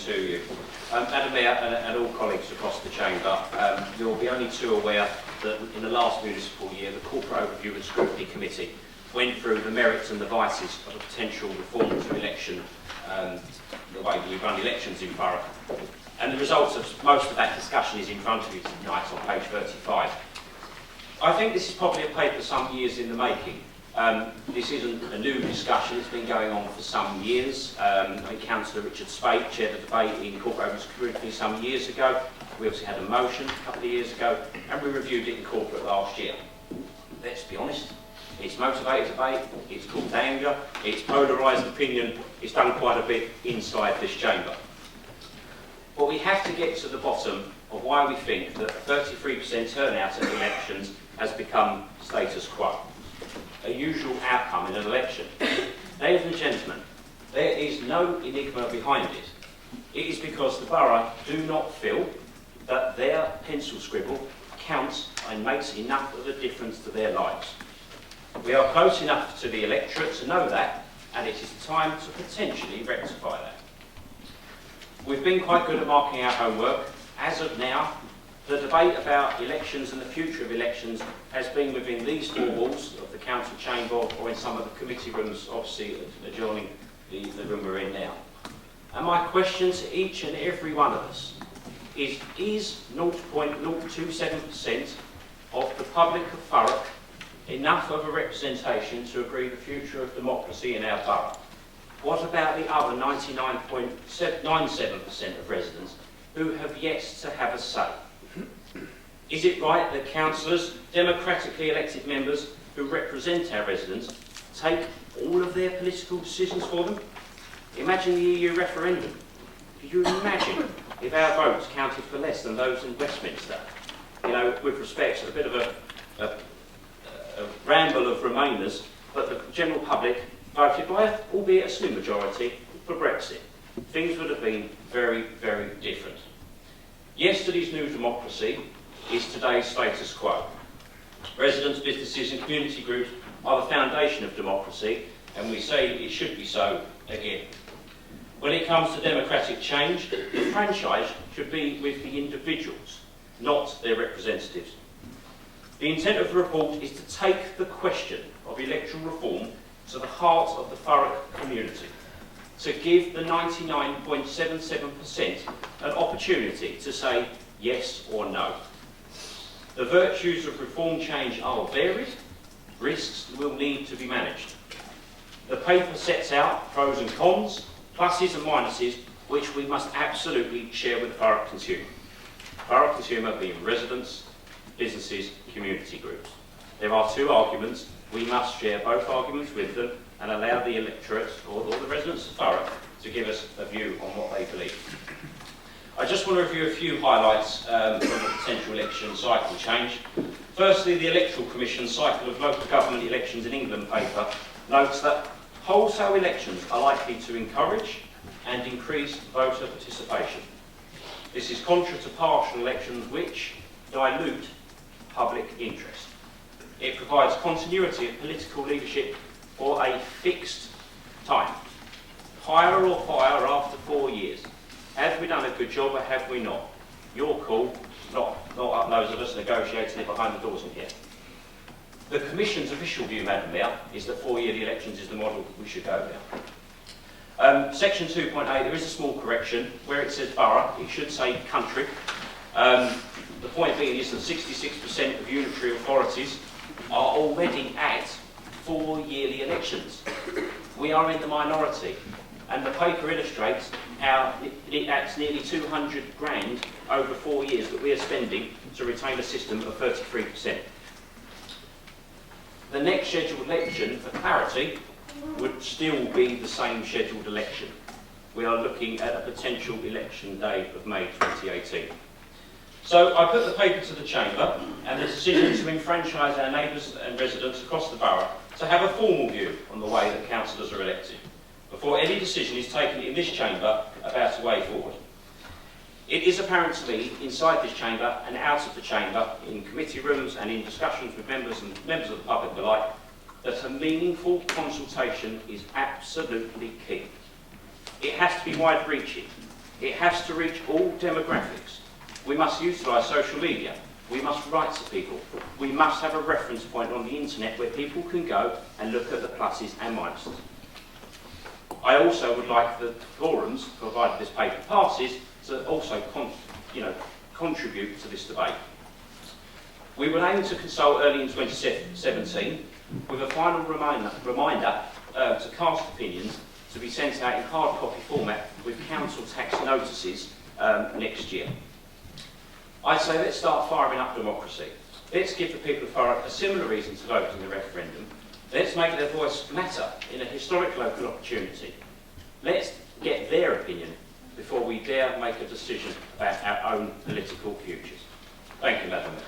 to you. Madam Mayor and all colleagues across the Chamber, you'll be only too aware that in the last municipal year, the Corporate Overview and Scrutiny Committee went through the merits and the vices of a potential reform to election, the way we run elections in Thurrock. And the results of most of that discussion is in front of you tonight on page 35. I think this is probably a paper some years in the making. This isn't a new discussion, it's been going on for some years. I think Councillor Richard Spate chaired a debate in Corporate Overview Scrutiny some years ago. We obviously had a motion a couple of years ago, and we reviewed it in corporate last year. Let's be honest, it's motivated debate, it's called anger, it's polarised opinion, it's done quite a bit inside this chamber. But we have to get to the bottom of why we think that 33% turnout at elections has become status quo, a usual outcome in an election. Ladies and gentlemen, there is no enigma behind it. It is because the borough do not feel that their pencil scribble counts and makes enough of a difference to their lives. We are close enough to the electorate to know that, and it is time to potentially rectify that. We've been quite good at marking our homework. As of now, the debate about elections and the future of elections has been within these four walls of the council chamber or in some of the committee rooms, obviously adjoining the room we're in now. And my question to each and every one of us is 0.027% of the public of Thurrock enough of a representation to agree the future of democracy in our borough? What about the other 99.97% of residents who have yet to have a say? Is it right that councillors, democratically elected members who represent our residents, take all of their political decisions for them? Imagine the EU referendum. Could you imagine if our votes counted for less than those in Westminster? You know, with respect to a bit of a ramble of Remainers, but the general public voted by, albeit a slim majority, for Brexit. Things would have been very, very different. Yesterday's new democracy is today's status quo. Residents, businesses and community groups are the foundation of democracy, and we say it should be so again. When it comes to democratic change, the franchise should be with the individuals, not their representatives. The intent of the report is to take the question of electoral reform to the heart of the Thurrock community, to give the 99.77% an opportunity to say yes or no. The virtues of reform change are varied, risks will need to be managed. The paper sets out pros and cons, pluses and minuses, which we must absolutely share with the Thurrock consumer. Thurrock consumer being residents, businesses, community groups. There are two arguments. We must share both arguments with them and allow the electorate or the residents of Thurrock to give us a view on what they believe. I just want to review a few highlights from the potential election cycle change. Firstly, the Electoral Commission Cycle of Local Government Elections in England paper notes that wholesale elections are likely to encourage and increase voter participation. This is contrary to partial elections which dilute public interest. It provides continuity of political leadership for a fixed time. Hire or fire after 4 years. Have we done a good job or have we not? Your call, not up those of us negotiating it behind the doors in here. The Commission's official view, Madam Mayor, is that 4-yearly elections is the model we should go down. Section 2.8, there is a small correction. Where it says borough, it should say country. The point being is that 66% of unitary authorities are already at 4-yearly elections. We are in the minority, and the paper illustrates how it's nearly 200 grand over 4 years that we are spending to retain a system of 33%. The next scheduled election, for clarity, would still be the same scheduled election. We are looking at a potential election day of May 2018. So I put the paper to the Chamber and the decision to enfranchise our neighbours and residents across the borough to have a formal view on the way that councillors are elected, before any decision is taken in this Chamber about a way forward. It is apparent to me, inside this Chamber and out of the Chamber, in committee rooms and in discussions with members of the public alike, that a meaningful consultation is absolutely key. It has to be wide-reaching. It has to reach all demographics. We must utilise social media. We must write to people. We must have a reference point on the internet where people can go and look at the pluses and minuses. I also would like the forums, provided this paper passes, to also contribute to this debate. We will aim to consult early in 2017 with a final reminder to cast opinions to be sent out in hard copy format with council tax notices next year. I say let's start firing up democracy. Let's give the people of Thurrock a similar reason to vote in the referendum. Let's make their voice matter in a historic local opportunity. Let's get their opinion before we dare make a decision about our own political futures. Thank you, Madam Mayor.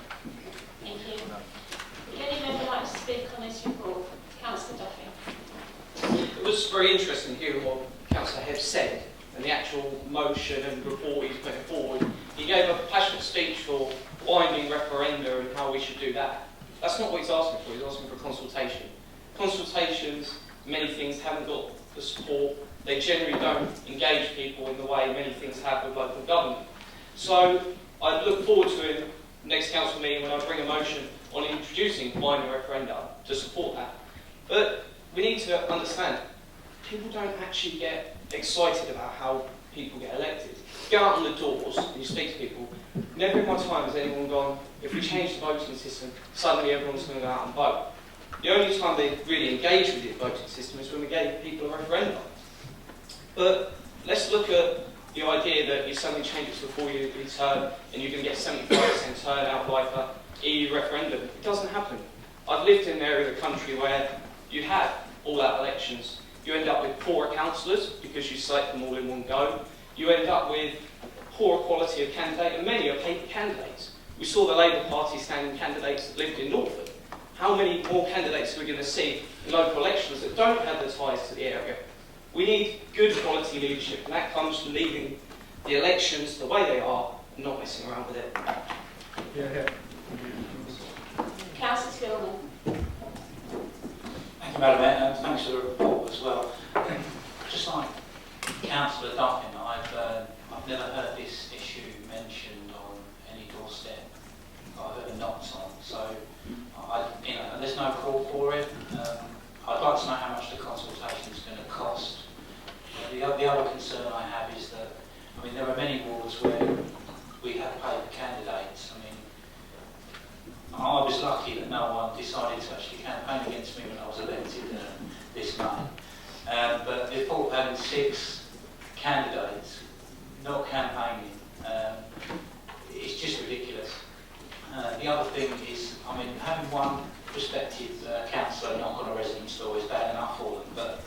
Thank you. Would any member like to speak on this report? Councillor Duffy. It was very interesting hearing what Councillor Hebb said and the actual motion and report he's putting forward. He gave a passionate speech for winding referenda and how we should do that. That's not what he's asking for. He's asking for consultation. Consultations, many things haven't got the support. They generally don't engage people in the way many things have with local government. So I look forward to him next council meeting when I bring a motion on introducing winding referenda to support that. But we need to understand, people don't actually get excited about how people get elected. You go out on the doors and you speak to people. Never in my time has anyone gone, if we change the voting system, suddenly everyone's going to go out and vote. The only time they really engage with the voting system is when we gave people a referendum. But let's look at the idea that you suddenly change it to a 4-year term and you're going to get 75% turnout like a EU referendum. It doesn't happen. I've lived in an area of the country where you have all-out elections. You end up with poorer councillors because you select them all in one go. You end up with poorer quality of candidate, and many are paper candidates. We saw the Labour Party standing candidates that lived in Norfolk. How many more candidates are we going to see in local elections that don't have the ties to the area? We need good quality leadership, and that comes from leaving the elections the way they are and not messing around with it. Councillor Tillman. Thank you, Madam Mayor, and thanks for the report as well. Just like Councillor Duffin, I've never heard this issue mentioned on any doorstep. I heard a knocked on, so there's no call for it. I'd like to know how much the consultation is going to cost. The other concern I have is that, there are many wards where we have paper candidates. I was lucky that no one decided to actually campaign against me when I was elected this May. But the thought of having 6 candidates not campaigning, it's just ridiculous. The other thing is, having one prospective councillor knock on a resident's door is bad enough for them, but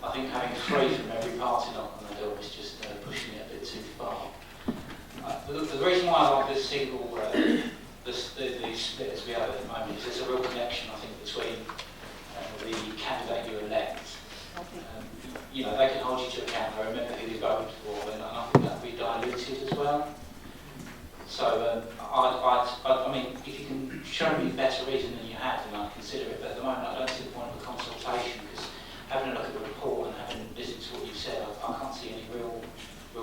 I think having 3 from every party knock on the door is just pushing it a bit too far. The reason why I like this single the split as we have at the moment is there's a real connection, I think, between the candidate you elect. They can hold you to account, they remember who you voted for, and I think that would be diluted as well. So, if you can show me a better reason than you have, then I'd consider it. But at the moment, I don't see the point of a consultation, because having a look at the report and having listened to what you've said, I can't see any real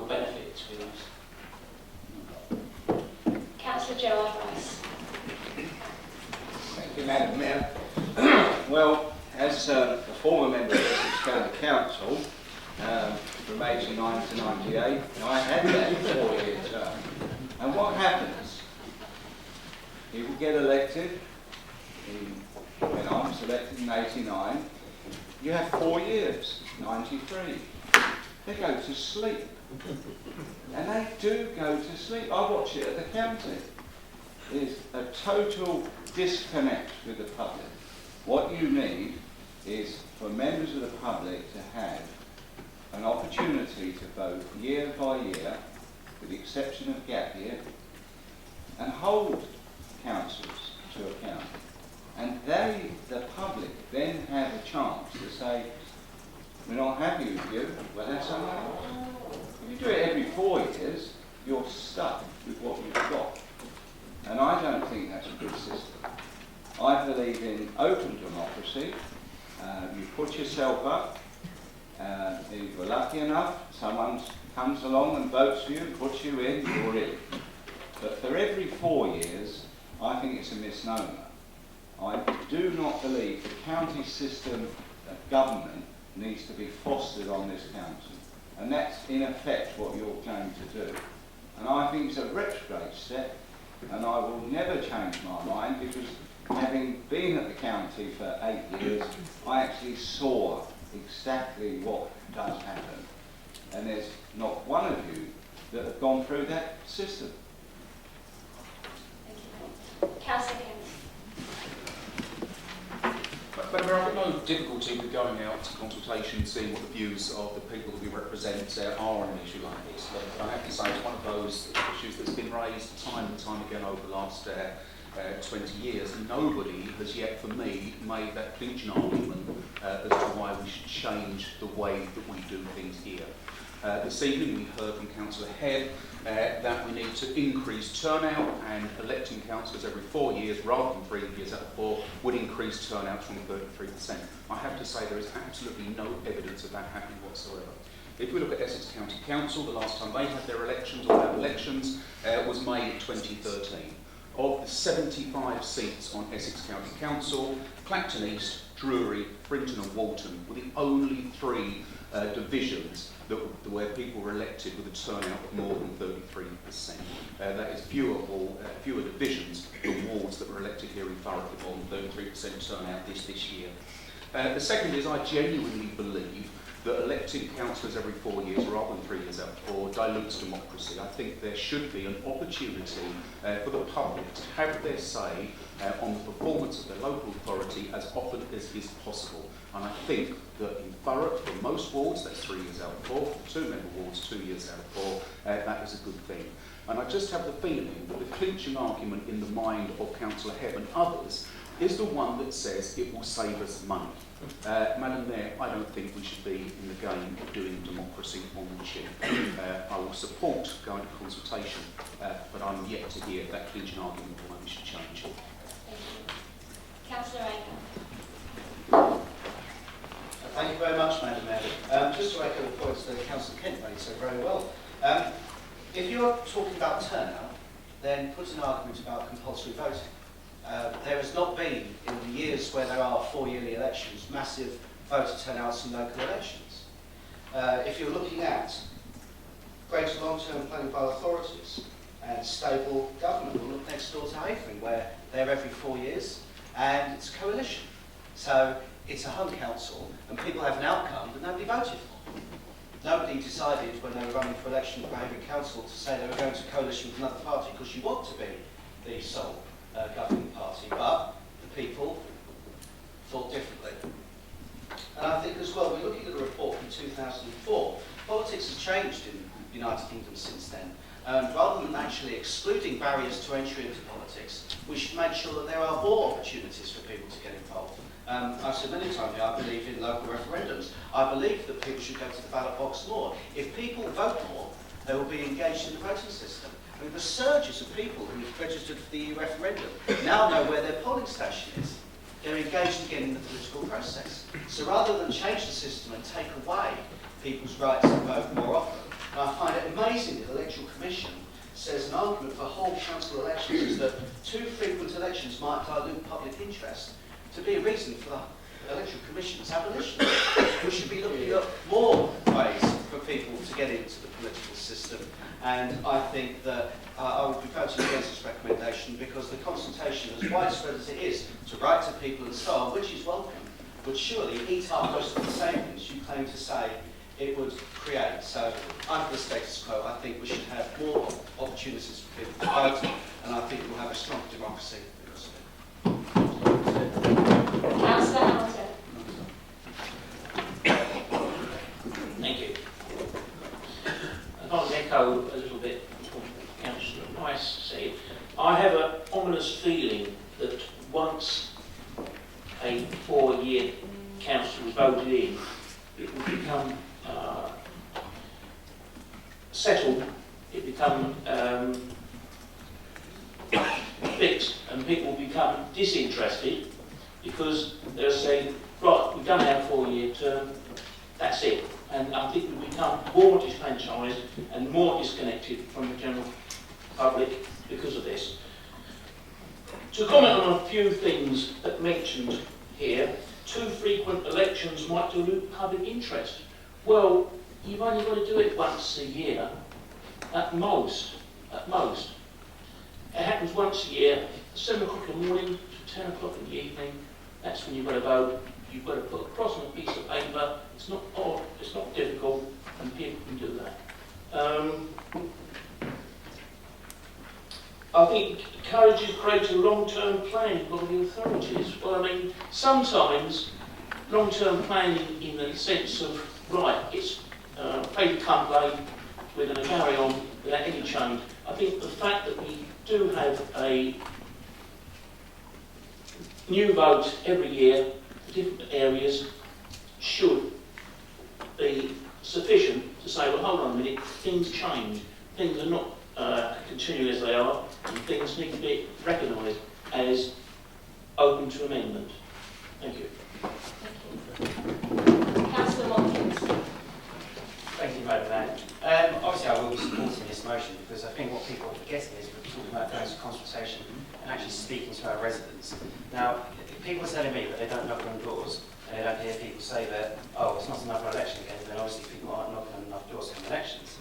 benefit, to be honest. Councillor Gerard Rice. Thank you, Madam Mayor. Well, as a former member of the Essex County Council from 89 to 98, I had that 4-year term. And what happens? He will get elected when I was elected in 89. You have 4 years, 93. They go to sleep. And they do go to sleep. I watch it at the county. There's a total disconnect with the public. What you need is for members of the public to have an opportunity to vote year by year, with the exception of gap year, and hold councils to account. And they, the public, then have a chance to say, we're not happy with you, well, that's all right. If you do it every 4 years, you're stuck with what you've got. And I don't think that's a good system. I believe in open democracy. You put yourself up. If you're lucky enough, someone's comes along and votes for you and puts you in, you're in. But for every 4 years, I think it's a misnomer. I do not believe the county system of government needs to be fostered on this council. And that's in effect what you're going to do. And I think it's a retrograde step, and I will never change my mind, because having been at the county for 8 years, I actually saw exactly what does happen. And there's not one of you that have gone through that system. Thank you. Councillor Kent. But I've got no difficulty with going out to consultation, seeing what the views of the people that we represent are on an issue like this. But I have to say it's one of those issues that's been raised time and time again over the last 20 years, and nobody has yet, for me, made that clinching argument as to why we should change the way that we do things here. This evening we heard from Councillor Head that we need to increase turnout, and electing councillors every 4 years rather than 3 years out of 4 would increase turnout from 33%. I have to say there is absolutely no evidence of that happening whatsoever. If we look at Essex County Council, the last time they had their elections, or had elections, was May 2013. Of the 75 seats on Essex County Council, Clacton East, Drury, Brinton and Walton were the only 3 divisions where people were elected with a turnout of more than 33%. That is fewer divisions than wards that were elected here in Thurrock with more than 33% turnout this year. The second is, I genuinely believe that electing councillors every 4 years rather than 3 years out of 4 dilutes democracy. I think there should be an opportunity for the public to have their say on the performance of their local authority as often as is possible. And I think that in Thurrock, for most wards, that's 3 years out of 4, for 2-member wards, 2 years out of 4, that is a good thing. And I just have the feeling that the clinching argument in the mind of Councillor Hebb and others is the one that says it will save us money. Madam Mayor, I don't think we should be in the game of doing democracy on the cheap. I will support going to consultation, but I'm yet to hear that clinching argument why we should change. Thank you. Councillor Aker. Thank you very much, Madam Mayor. Just to echo the points that Councillor Kent made so very well. If you're talking about turnout, then put an argument about compulsory voting. There has not been, in the years where there are 4 yearly elections, massive voter turnouts in local elections. If you're looking at greater long-term planning by authorities and stable government, we'll look next door to Havering, where they're every 4 years, and it's a coalition. So it's a hung council, and people have an outcome that nobody voted for. Nobody decided when they were running for election for Havering Council to say they were going to coalition with another party because you want to be the sole governing party, but the people thought differently. And I think as well, we're looking at a report from 2004. Politics has changed in the United Kingdom since then. And rather than actually excluding barriers to entry into politics, we should make sure that there are more opportunities for people to get involved. I've said many times I believe in local referendums. I believe that people should go to the ballot box more. If people vote more, they will be engaged in the voting system. I mean, the surges of people who have registered for the EU referendum now know where their polling station is. They're engaged again in the political process. So rather than change the system and take away people's rights to vote more often, and I find it amazing that the Electoral Commission says an argument for whole council elections is that too frequent elections might dilute public interest to be a reason for the Electoral Commission's abolition. We should be looking at more ways for people to get into the political system. And I think that I would be voting against this recommendation because the consultation, as widespread as it is, to write to people and so on, which is welcome, would surely eat up most of the savings you claim to say it would create. So I'm for the status quo. I think we should have more opportunities for people to vote, and I think we'll have a stronger democracy because of it. Councillor Hamilton. Thank you. I'll echo a little bit what Councillor Rice said. I have an ominous feeling that once a 4-year council is voted in, it will become settled, it become fixed, and people will become disinterested because they'll say, right, we've done our 4-year term, that's it. and I think we become more disenfranchised and more disconnected from the general public because of this. To comment on a few things that mentioned here, too frequent elections might dilute public interest. Well, you've only got to do it once a year, at most, at most. It happens once a year, 7 o'clock in the morning to 10 o'clock in the evening. That's when you've got to vote. You've got to put a cross on a piece of paper. It's not odd, it's not difficult, and people can do that. I think it encourages greater long-term planning by the authorities. Well, I mean, sometimes long-term planning in the sense of, right, it's pay the complaint, we're going to carry on without any change. I think the fact that we do have a new vote every year for different areas should be sufficient to say, well, hold on a minute, things change. Things are not continue as they are, and things need to be recognised as open to amendment. Thank you. Councillor Watkins. Thank you, Madam Mayor. Obviously, I will be supporting this motion because I think what people are forgetting is we're talking about going to consultation and actually speaking to our residents. Now, people are telling me that they don't knock on doors and they don't hear people say that, oh, it's not another election again, then obviously people aren't knocking on enough doors for elections.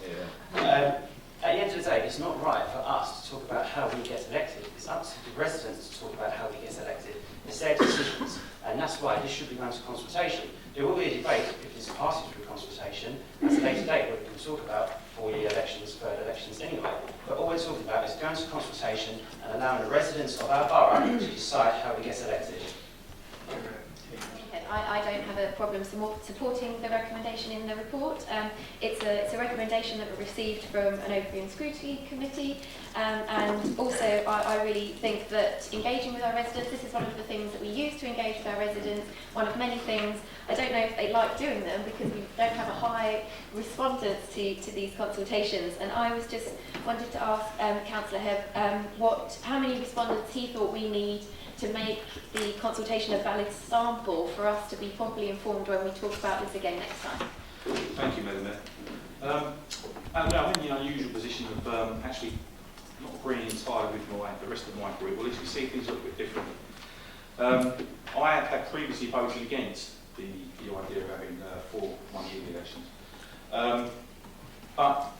Yeah. At the end of the day, it's not right for us to talk about how we get elected. It's up to the residents to talk about how we get elected. It's their decisions, and that's why this should be going to consultation. There will be a debate if this passes through consultation. That's a later date where we can talk about four-year elections, third elections anyway. But all we're talking about is going to consultation and allowing the residents of our borough to decide how we get elected. I don't have a problem supporting the recommendation in the report. It's a recommendation that we received from an Overview and Scrutiny Committee, and also I really think that engaging with our residents, this is one of the things that we use to engage with our residents, one of many things. I don't know if they like doing them because we don't have a high respondence to these consultations, and I was just wanted to ask Councillor Hebb how many respondents he thought we need to make the consultation a valid sample for us to be properly informed when we talk about this again next time. Thank you, Madam Mayor. I'm in the unusual position of actually not agreeing entirely with the rest of my group. Well, at least we see things a little bit differently. I had previously voted against the idea of having 4 one-year elections. But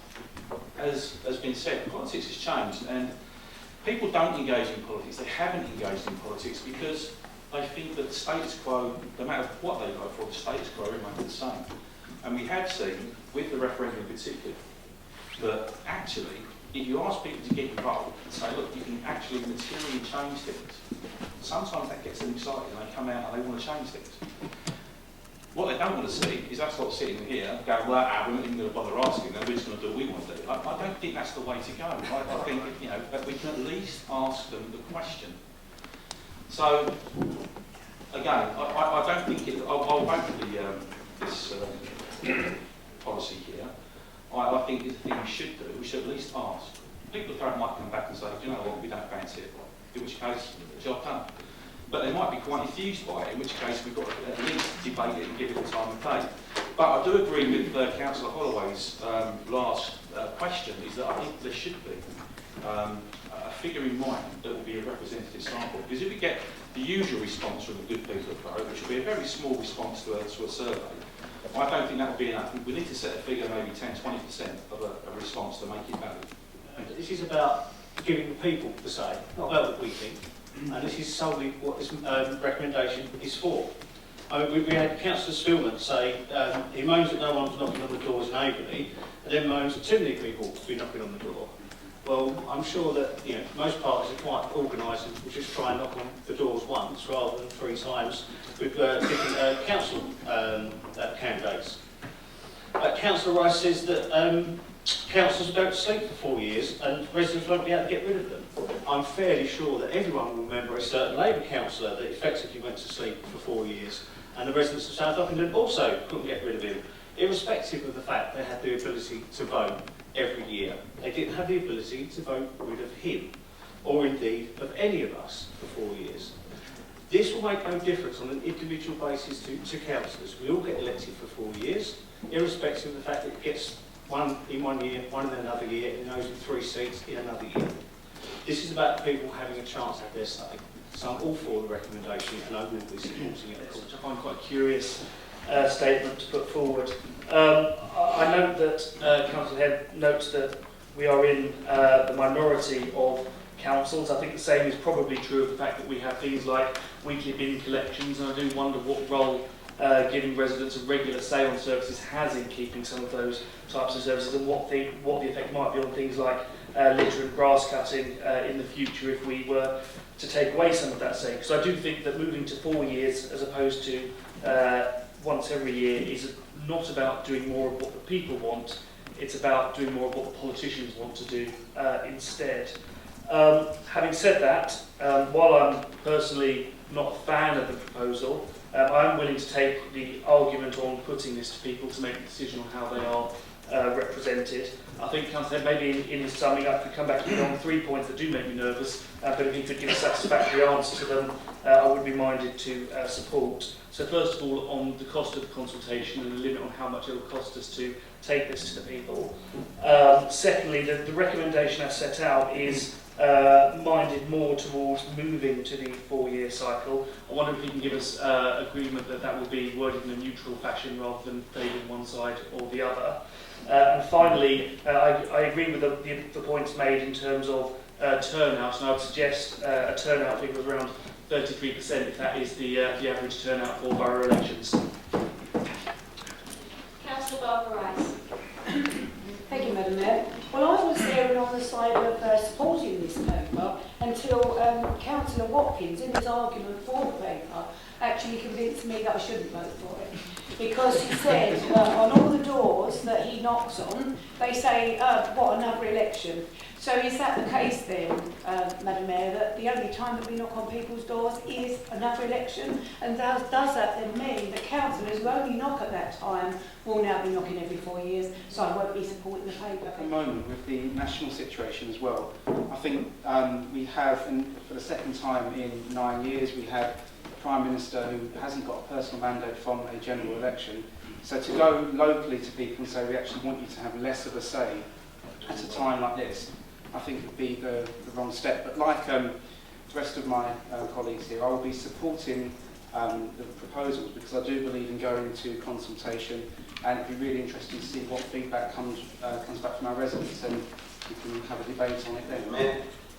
as has been said, politics has changed, and people don't engage in politics. They haven't engaged in politics because they think that the status quo, no matter what they vote for, the status quo remains the same. And we have seen, with the referendum in particular, that actually, if you ask people to get involved and say, look, you can actually materially change things, sometimes that gets them excited and they come out and they want to change things. What they don't want to see is us lot sitting here going, well, we're not even going to bother asking them, we're just going to do what we want to do. I don't think that's the way to go. I think, that we can at least ask them the question. So, again, I don't think I'll vote for this policy here. I think the thing we should do, we should at least ask. People might come back and say, do you know what, we don't fancy it. In which case, job done. But they might be quite enthused by it, in which case we've got to at least debate it and give it the time of day. But I do agree with Councillor Holloway's last question, is that I think there should be a figure in mind that will be a representative sample. Because if we get the usual response from the good people of Thurrock, which will be a very small response to a survey, I don't think that will be enough. We need to set a figure, maybe 10-20% of a response to make it valid. This is about giving the people the say, not about what we think. And this is solely what this recommendation is for. I mean, we had Councillor Spillman say he moans that no one's knocking on the doors in Averley, and then moans that too many people will be knocking on the door. Well, I'm sure that most parties are quite organised and will just try and knock on the doors once rather than 3 times with different council candidates. Councillor Rice says that councillors are going to sleep for 4 years and residents won't be able to get rid of them. I'm fairly sure that everyone will remember a certain Labour councillor that effectively went to sleep for 4 years, and the residents of South Ockenden also couldn't get rid of him, irrespective of the fact they had the ability to vote every year. They didn't have the ability to vote rid of him, or indeed of any of us, for 4 years. This will make no difference on an individual basis to councillors. We all get elected for 4 years, irrespective of the fact that it gets one in 1 year, one in another year, and those with 3 seats in another year. This is about people having a chance to have their say. So I'm all for the recommendation and I will be supporting it, of course. Which I find quite a curious statement to put forward. I note that Councillor Head notes that we are in the minority of councils. I think the same is probably true of the fact that we have things like weekly bin collections, and I do wonder what role giving residents a regular say on services has in keeping some of those types of services, and what the effect might be on things like litter and grass cutting in the future if we were to take away some of that say. Because I do think that moving to 4 years as opposed to once every year is not about doing more of what the people want, it's about doing more of what the politicians want to do instead. Having said that, while I'm personally not a fan of the proposal, I'm willing to take the argument on putting this to people to make a decision on how they are represented. I think Councillor maybe in his summing up could come back to me on 3 points that do make me nervous, but if he could give a satisfactory answer to them, I would be minded to support. So first of all, on the cost of the consultation and the limit on how much it will cost us to take this to the people. Secondly, the recommendation I set out is minded more towards moving to the 4-year cycle. I wonder if you can give us agreement that that will be worded in a neutral fashion rather than favouring one side or the other. And finally, I agree with the points made in terms of turnout, and I would suggest a turnout figure of around 33% if that is the average turnout for borough elections. Councillor Barbara Rice. Thank you, Madam Mayor. Well, I was erring on the side of supporting this paper until Councillor Watkins, in his argument for the paper, actually convinced me that I shouldn't vote for it. Because he said on all the doors that he knocks on, they say, what, another election? So is that the case then, Madam Mayor, that the only time that we knock on people's doors is another election? And does that then mean that councillors who only knock at that time will now be knocking every 4 years, so I won't be supporting the paper? At the moment, with the national situation as well, I think we have, and for the second time in 9 years, we have a Prime Minister who hasn't got a personal mandate from a general election. So to go locally to people and say we actually want you to have less of a say at a time like this, I think would be the wrong step. But like the rest of my colleagues here, I will be supporting the proposals because I do believe in going to consultation, and it'd be really interesting to see what feedback comes back from our residents, and we can have a debate on it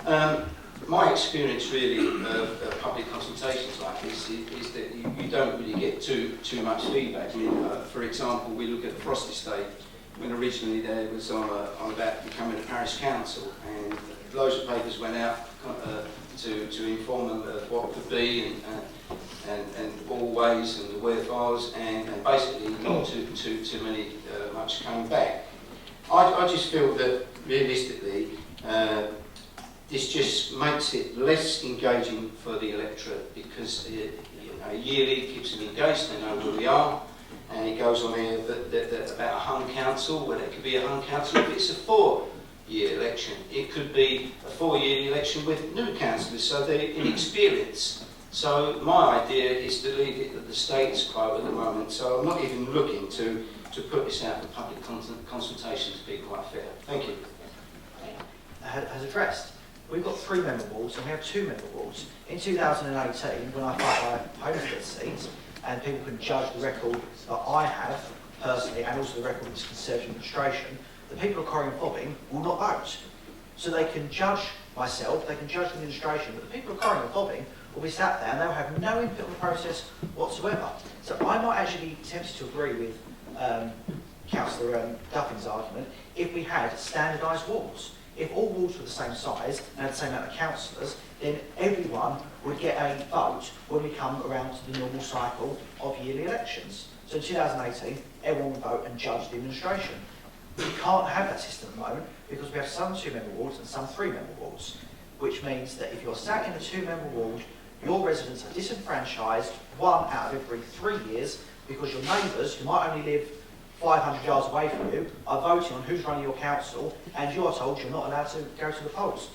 then. My experience really of public consultations like this is that you don't really get too much feedback. I mean, for example, we look at the Frost Estate, when originally there was on about becoming a parish council, and loads of papers went out to inform them of what could be and always and the wherefores, and basically not too many much came back. I just feel that realistically this just makes it less engaging for the electorate, because yearly it keeps them engaged, they know where we are. And it goes on here that about a hung council, well, it could be a hung council if it's a 4-year election. It could be a 4-year election with new councillors, so they're inexperienced. So my idea is to leave it at the status quo at the moment, so I'm not even looking to put this out for public consultation, to be quite fair. Thank you. As addressed, we've got 3 member wards and we have 2 member wards. In 2018, when I fight my homestead seat, and people can judge the record that I have personally, and also the record of this Conservative administration, the people of Corrie and Fobbing will not vote. So they can judge myself, they can judge the administration, but the people of Corrie and Fobbing will be sat there and they'll have no input on the process whatsoever. So I might actually be tempted to agree with Councillor Duffin's argument if we had standardised wards. If all wards were the same size and had the same amount of councillors, then everyone would get a vote when we come around to the normal cycle of yearly elections. So in 2018, everyone would vote and judge the administration. We can't have that system at the moment because we have some 2-member wards and some 3-member wards, which means that if you're sat in a 2-member ward, your residents are disenfranchised 1 out of every 3 years because your neighbours, who might only live 500 yards away from you, are voting on who's running your council, and you are told you're not allowed to go to the polls.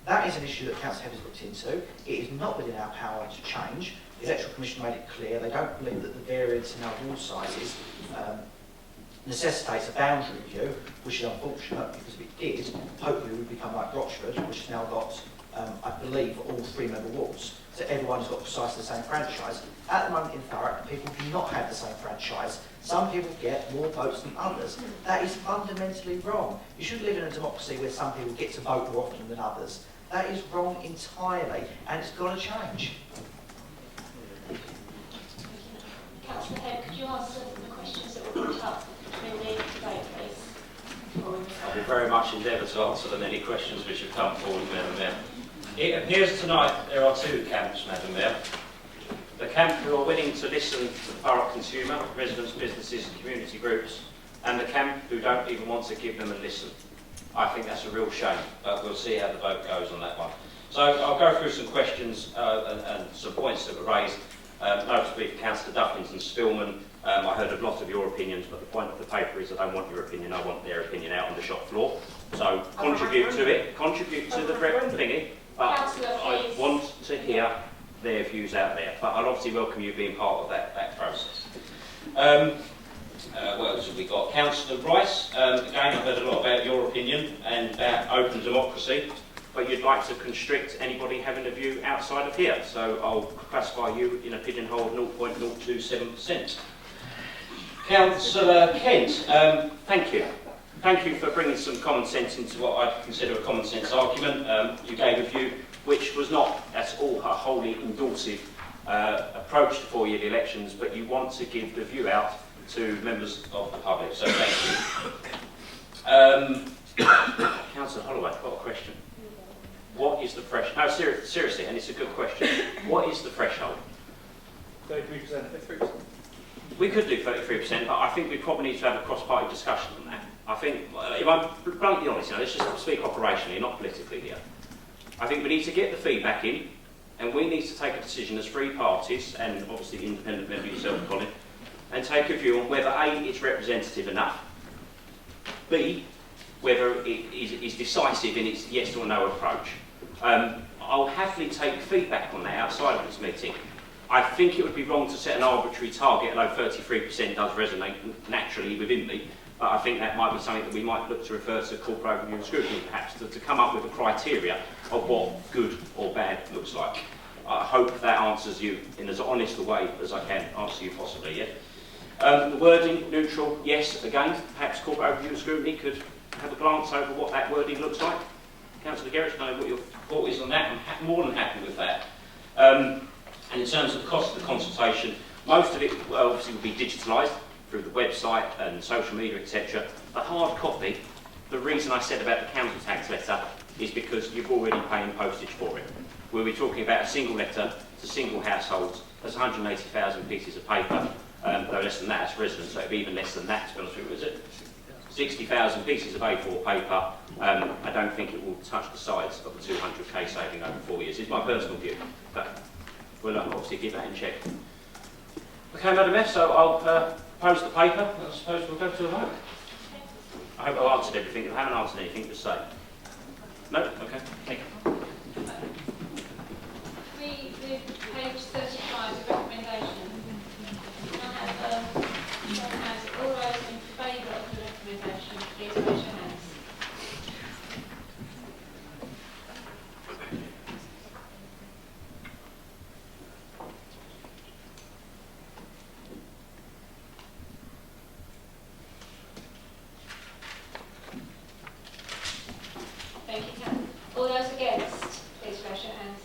That is an issue that Council Head has looked into. It is not within our power to change. The Electoral Commission made it clear they don't believe that the variance in our wall sizes necessitates a boundary review, which is unfortunate because if it did, hopefully we'd become like Rochford, which has now got, I believe, all 3-member wards. So everyone's got precisely the same franchise. At the moment in Thurrock, people do not have the same franchise. Some people get more votes than others. That is fundamentally wrong. You should live in a democracy where some people get to vote more often than others. That is wrong entirely, and it's got to change. Councillor Head, could you answer the questions that were brought up in the debate, please? I will very much endeavour to answer the many questions which have come forward, Madam Mayor. It appears tonight there are two camps, Madam Mayor. The camp who are willing to listen to the Thurrock consumer, residents, businesses and community groups, and the camp who don't even want to give them a listen. I think that's a real shame, but we'll see how the vote goes on that one. So I'll go through some questions and some points that were raised, notably for Councillor Duffins and Spillman. I heard a lot of your opinions, but the point of the paper is I don't want your opinion, I want their opinion out on the shop floor. So contribute to it, contribute to the thingy, but I want to hear their views out there. But I'll obviously welcome you being part of that process. What else have we got? Councillor Rice, again I heard a lot about your opinion and about open democracy, but you'd like to constrict anybody having a view outside of here. So I'll classify you in a pigeonhole of 0.027%. Councillor Kent, thank you. Thank you for bringing some common sense into what I consider a common sense argument. You gave a view which was not at all a wholly endorsive approach to four-year elections, but you want to give the view out to members of the public, so thank you. Councillor Holloway, I've got a question. What is the threshold? No, seriously, and it's a good question. What is the threshold? 33%, 33%. We could do 33%, but I think we probably need to have a cross-party discussion on that. I think, if I'm bluntly honest, let's just speak operationally, not politically here. I think we need to get the feedback in, and we need to take a decision as three parties, and obviously the independent member yourself, Colin, and take a view on whether A, it's representative enough, B, whether it is decisive in its yes or no approach. I'll happily take feedback on that outside of this meeting. I think it would be wrong to set an arbitrary target, although 33% does resonate naturally within me, but I think that might be something that we might look to refer to corporate review and scrutiny, perhaps, to come up with a criteria of what good or bad looks like. I hope that answers you in as honest a way as I can answer you possibly, yeah? The wording, neutral, yes, again, perhaps corporate review and scrutiny could have a glance over what that wording looks like. Councillor Gerrits, know what your thought is on that. I'm more than happy with that. And in terms of the cost of the consultation, most of it obviously will be digitalised through the website and social media, etc. The hard copy, the reason I said about the council tax letter is because you're already paying postage for it. We'll be talking about a single letter to single households. That's 180,000 pieces of paper, though less than that as residents, so it'd be even less than that, to be honest with you, is it? 60,000 pieces of A4 paper. I don't think it will touch the sides of the 200k saving over 4 years. It's my personal view, but we'll obviously keep that in check. Okay, Madam Mayor, so I'll propose the paper. I suppose we'll go to a vote. I hope I've answered everything. If I haven't answered anything, just say. No? Okay, thank you. With page 35, the recommendation. Can I have all those in favour of the recommendation, please raise your hands. Thank you, Karen. All those against, please raise your hands.